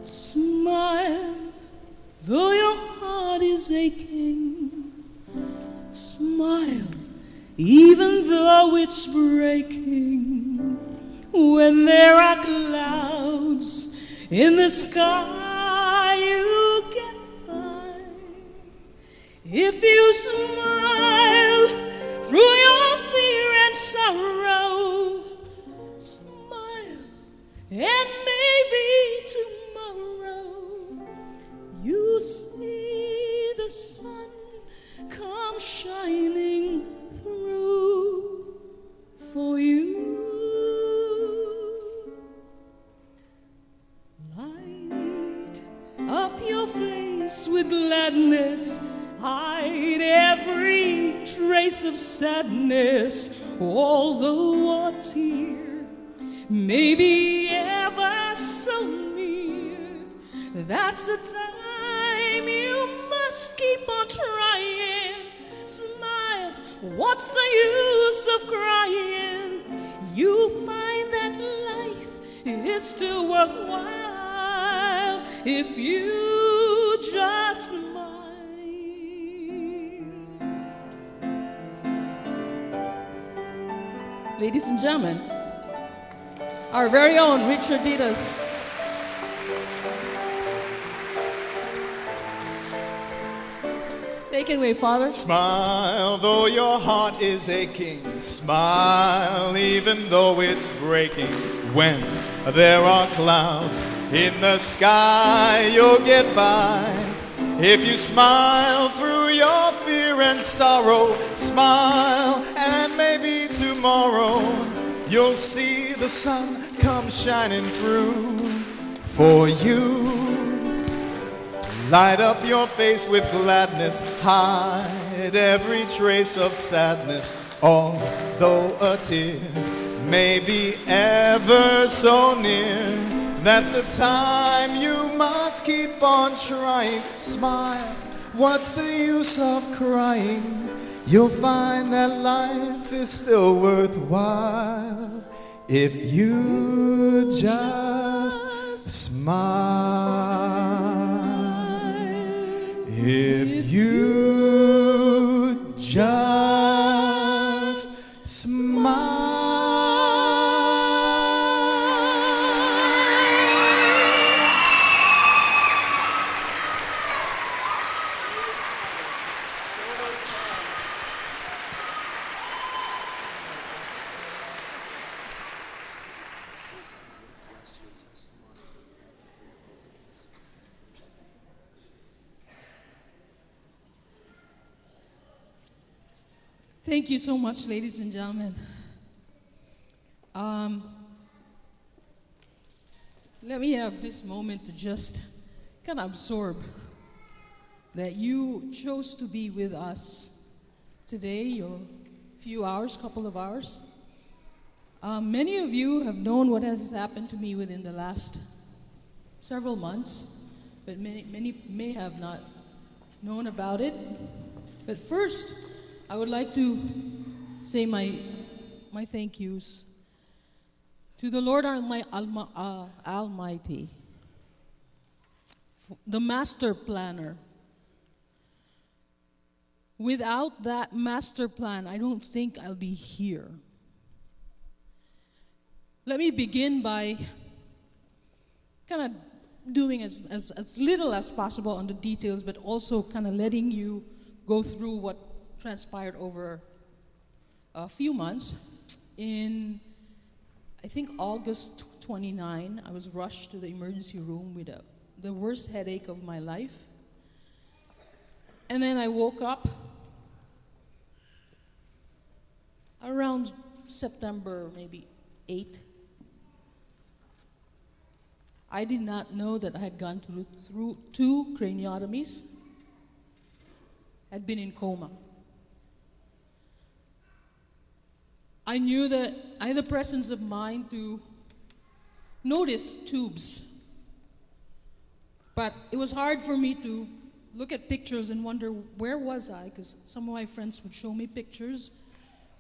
Smile, though your heart is aching. Smile, even though it's breaking. When there are clouds in the sky, you get by. If you smile through your fear and sorrow, smile, and maybe tomorrow you see the sun come shining through for you. Light up your face with gladness, hide every trace of sadness, although a tear may be ever so near. That's the time you must keep on trying. Smile, what's the use of crying? You find that life is still worthwhile if you just smile. Ladies and gentlemen, our very own Richard Ditas. Take it away, Father. Smile, though your heart is aching. Smile, even though it's breaking. When there are clouds in the sky, you'll get by. If you smile through your fear and sorrow, smile, and maybe tomorrow you'll see the sun come shining through for you. Light up your face with gladness, hide every trace of sadness, although a tear may be ever so near. That's the time you must keep on trying. Smile, what's the use of crying? You'll find that life is still worthwhile if you just smile. If you just smile. Thank you so much, ladies and gentlemen. Let me have this moment to just kind of absorb that you chose to be with us today, or few hours, couple of hours. Many of you have known what has happened to me within the last several months, but many may have not known about it. But first, I would like to say my thank yous to the Lord Almighty, the master planner. Without that master plan, I don't think I'll be here. Let me begin by kind of doing as little as possible on the details, but also kind of letting you go through what transpired over a few months. In, I think, August 29, I was rushed to the emergency room with the worst headache of my life. And then I woke up around September, maybe 8. I did not know that I had gone through 2 craniotomies, had been in coma. I knew that I had the presence of mind to notice tubes, but it was hard for me to look at pictures and wonder where was I, because some of my friends would show me pictures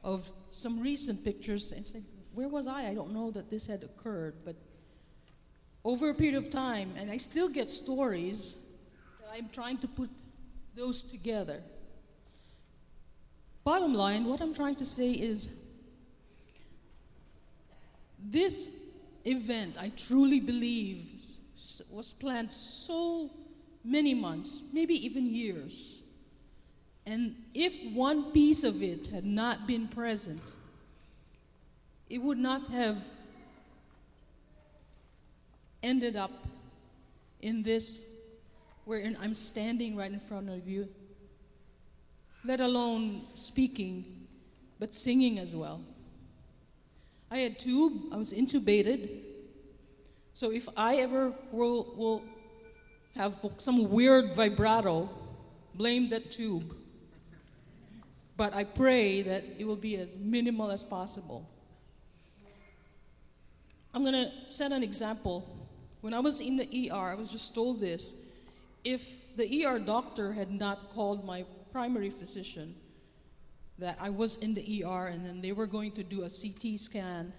of some recent pictures and say, where was I? I don't know that this had occurred, but over a period of time, and I still get stories that I'm trying to put those together. Bottom line, what I'm trying to say is this event, I truly believe, was planned so many months, maybe even years. And if one piece of it had not been present, it would not have ended up in this, wherein I'm standing right in front of you, let alone speaking, but singing as well. I had tube, I was intubated. So if I ever will have some weird vibrato, blame that tube. But I pray that it will be as minimal as possible. I'm going to set an example. When I was in the ER, I was just told this. If the ER doctor had not called my primary physician that I was in the ER and then they were going to do a CT scan,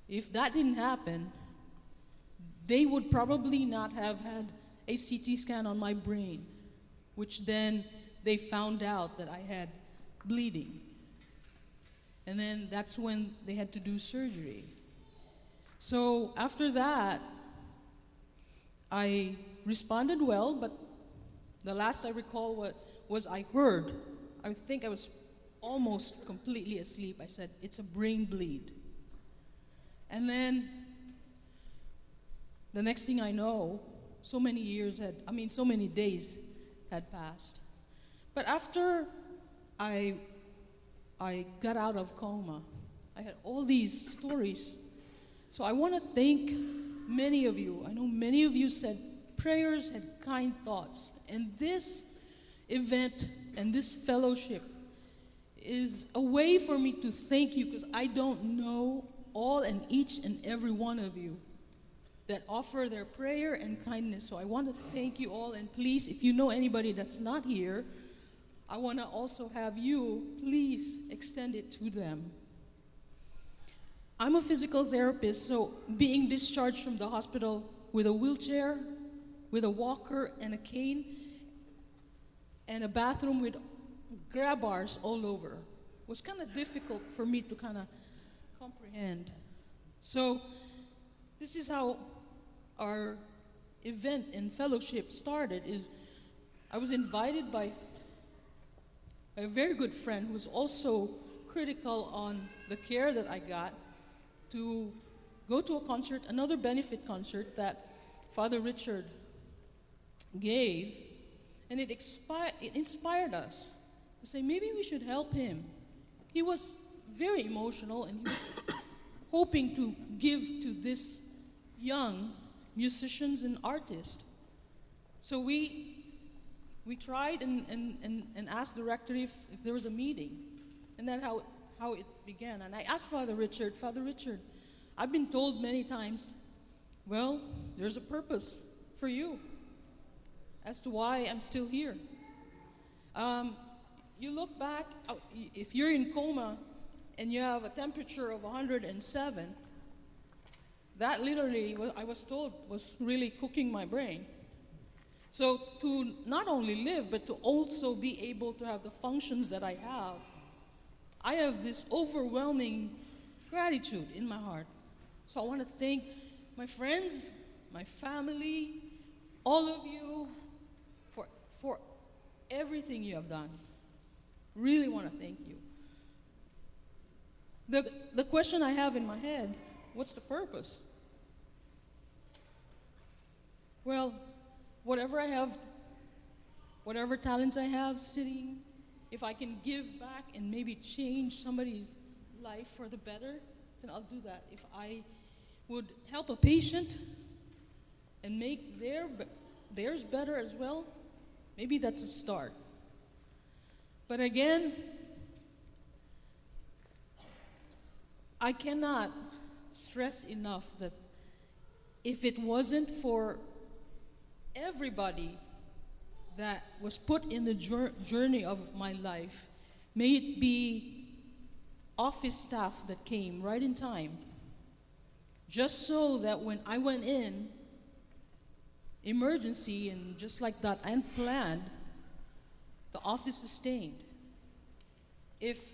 if that didn't happen, they would probably not have had a CT scan on my brain, which then they found out that I had bleeding. And then that's when they had to do surgery. So after that, I responded well, but the last I recall was I heard, I think I was almost completely asleep. I said, it's a brain bleed. And then the next thing I know, so many days had passed. But after I got out of coma, I had all these stories. So I want to thank many of you. I know many of you said prayers, had kind thoughts. And this event and this fellowship is a way for me to thank you, because I don't know all and each and every one of you that offer their prayer and kindness. So I want to thank you all. And please, if you know anybody that's not here, I want to also have you, please extend it to them. I'm a physical therapist, so being discharged from the hospital with a wheelchair, with a walker and a cane, and a bathroom with grab bars all over was kind of difficult for me to kind of comprehend. So this is how our event and fellowship started. Is I was invited by a very good friend who was also critical on the care that I got, to go to a concert, another benefit concert that Father Richard gave, and it inspired us to say maybe we should help him. He was very emotional, and he was hoping to give to this young musicians and artists. So we tried and asked the rector if there was a meeting, and that's how it began. And I asked Father Richard, I've been told many times, well, there's a purpose for you as to why I'm still here. You look back, if you're in coma and you have a temperature of 107, that literally, I was told, was really cooking my brain. So to not only live, but to also be able to have the functions that I have this overwhelming gratitude in my heart. So I want to thank my friends, my family, all of you for everything you have done. Really want to thank you. The question I have in my head, what's the purpose? Well, whatever I have, whatever talents I have sitting, if I can give back and maybe change somebody's life for the better, then I'll do that. If I would help a patient and make theirs better as well, maybe that's a start. But again, I cannot stress enough that if it wasn't for everybody that was put in the journey of my life, may it be office staff that came right in time, just so that when I went in, emergency, and just like that and planned, the office is stained. If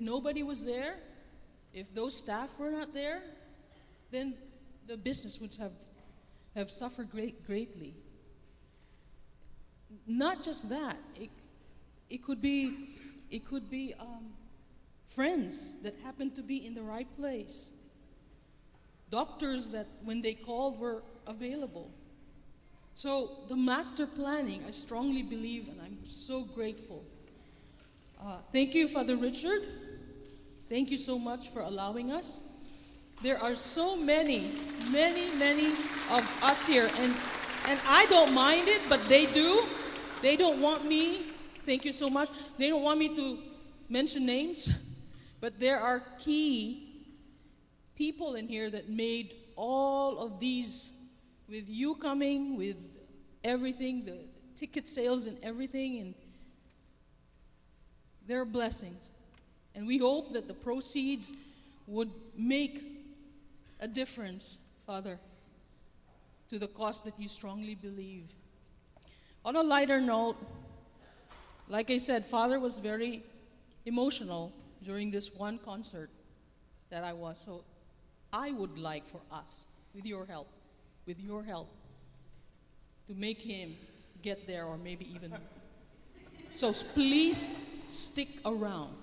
nobody was there, if those staff were not there, then the business would have suffered greatly. Not just that, it could be friends that happened to be in the right place, doctors that when they called were available. So the master planning, I strongly believe, and I'm so grateful. Thank you, Father Richard. Thank you so much for allowing us. There are so many of us here, and I don't mind it, but they do. They don't want me, thank you so much, they don't want me to mention names, but there are key people in here that made all of these, with you coming, with everything, the ticket sales and everything, and they're blessings. And we hope that the proceeds would make a difference, Father, to the cause that you strongly believe. On a lighter note, like I said, Father was very emotional during this one concert that I was. So I would like for us, with your help, to make him get there, or maybe even. So please stick around.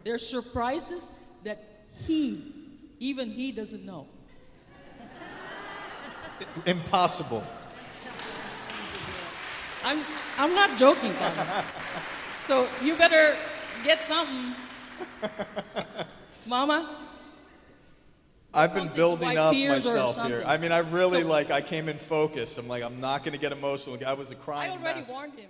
There are surprises that even he doesn't know. Impossible. I'm not joking, Father. So you better get something. Mama? I've been building up tears or myself here. something. I mean, I really I came in focused. I'm like, I'm not going to get emotional. I was a I crying already mess. warned him.